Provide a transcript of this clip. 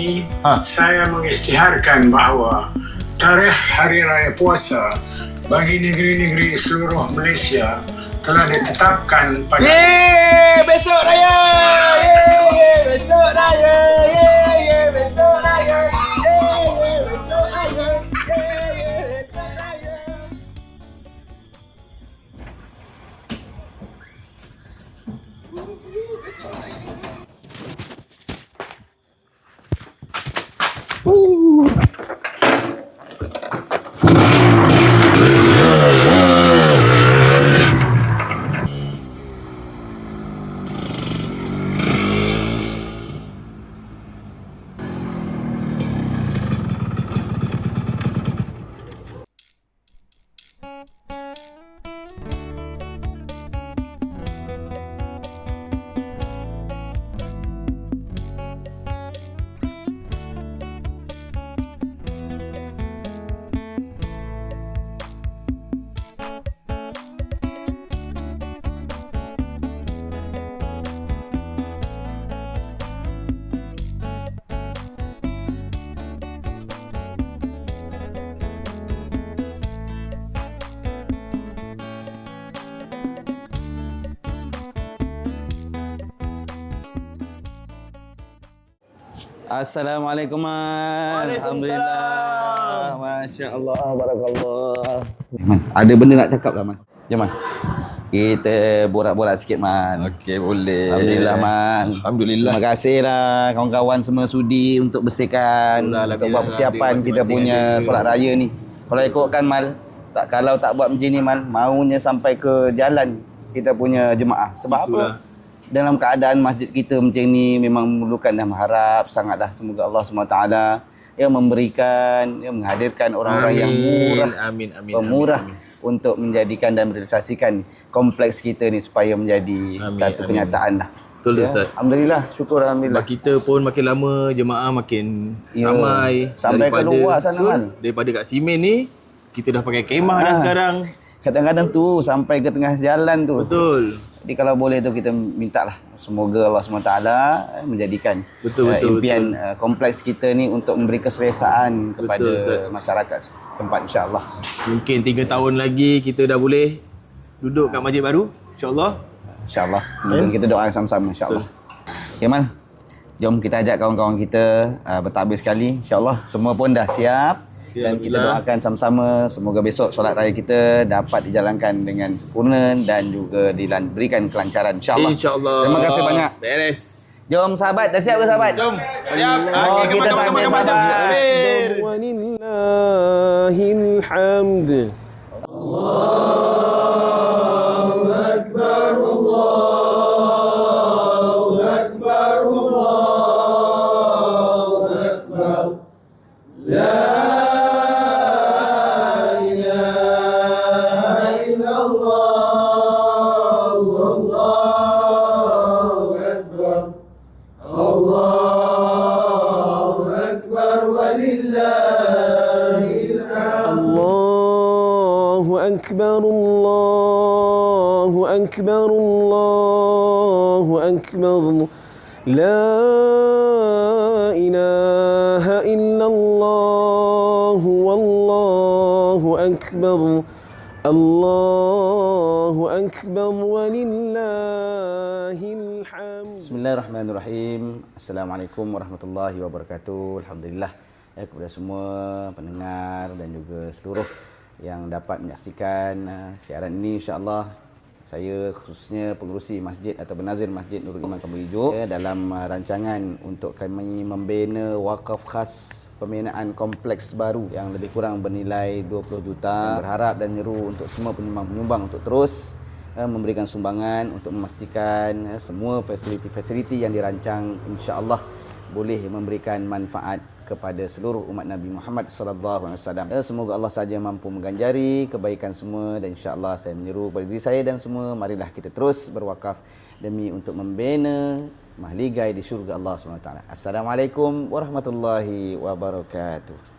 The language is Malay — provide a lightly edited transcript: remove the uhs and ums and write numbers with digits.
ini saya mengisytiharkan bahawa tarikh Hari Raya Puasa bagi negeri-negeri seluruh Malaysia telah ditetapkan pada besok raya! Besok raya! Besok raya! Besok raya! Assalamualaikum, Man. Alhamdulillah. Masya Allah. Barakallah. Man, ada benda nak cakap lah, Man. Jom, Man. Kita borak-borak sikit, Man. Okey, boleh. Alhamdulillah, Man. Alhamdulillah. Terima kasih lah kawan-kawan semua sudi untuk bersihkan, untuk buat persiapan kita punya solat raya ni. Kalau ikutkan, Man, kalau tak buat macam ni, Man, maunya sampai ke jalan kita punya jemaah. Sebab itulah. apa? Dalam keadaan masjid kita macam ni memang memerlukan dan mengharap sangatlah semoga Allah SWT yang memberikan, yang menghadirkan orang-orang yang murah, untuk menjadikan dan merealisasikan kompleks kita ni supaya menjadi satu kenyataan lah. Betul, Ustaz. Alhamdulillah, syukur Alhamdulillah. Kita pun makin lama jemaah makin ramai. Sampai ke luar sana, Man. Daripada kat Simen ni, kita dah pakai kemah dah sekarang. Kadang-kadang tu sampai ke tengah jalan tu. Betul. Jadi kalau boleh tu kita mintalah semoga Allah SWT menjadikan impian kompleks kita ni untuk memberi keselesaan kepada masyarakat setempat, insya-Allah. Mungkin 3 tahun lagi kita dah boleh duduk kat masjid baru, insya-Allah. InsyaAllah. Mungkin kita doa sama-sama, insyaAllah. Okay, Man. Jom kita ajak kawan-kawan kita bertakbir sekali. InsyaAllah semua pun dah siap. Dan kita doakan sama-sama semoga besok solat raya kita dapat dijalankan dengan sempurna dan juga diberikan kelancaran, insyaAllah. InsyaAllah. Terima kasih banyak. Beres. Jom sahabat, dah siap ke sahabat? Jom. Siap. Oh, kita takbir sahabat. Walillahil hamd. Allahu akbar. Allahu akbar. Allahu akbar. La أكبر الله أكبر الله أكبر لا إله إلا الله والله أكبر الله أكبر ولله الحمد. Bismillahirrahmanirrahim. Assalamualaikum warahmatullahi wabarakatuh. Alhamdulillah kepada semua pendengar dan juga seluruh yang dapat menyaksikan siaran ini, insya-Allah. Saya khususnya pengerusi masjid atau penazir Masjid Nurul Iman Kampung Hijau dalam rancangan untuk kami membina wakaf khas pembinaan kompleks baru yang lebih kurang bernilai 20 juta. Berharap dan menyeru untuk semua penyumbang untuk terus memberikan sumbangan untuk memastikan semua fasiliti-fasiliti yang dirancang, insya-Allah boleh memberikan manfaat kepada seluruh umat Nabi Muhammad sallallahu alaihi wasallam. Semoga Allah saja mampu mengganjari kebaikan semua dan insya-Allah saya menyeru kepada diri saya dan semua, marilah kita terus berwakaf demi untuk membina mahligai di syurga Allah Subhanahu wa taala. Assalamualaikum warahmatullahi wabarakatuh.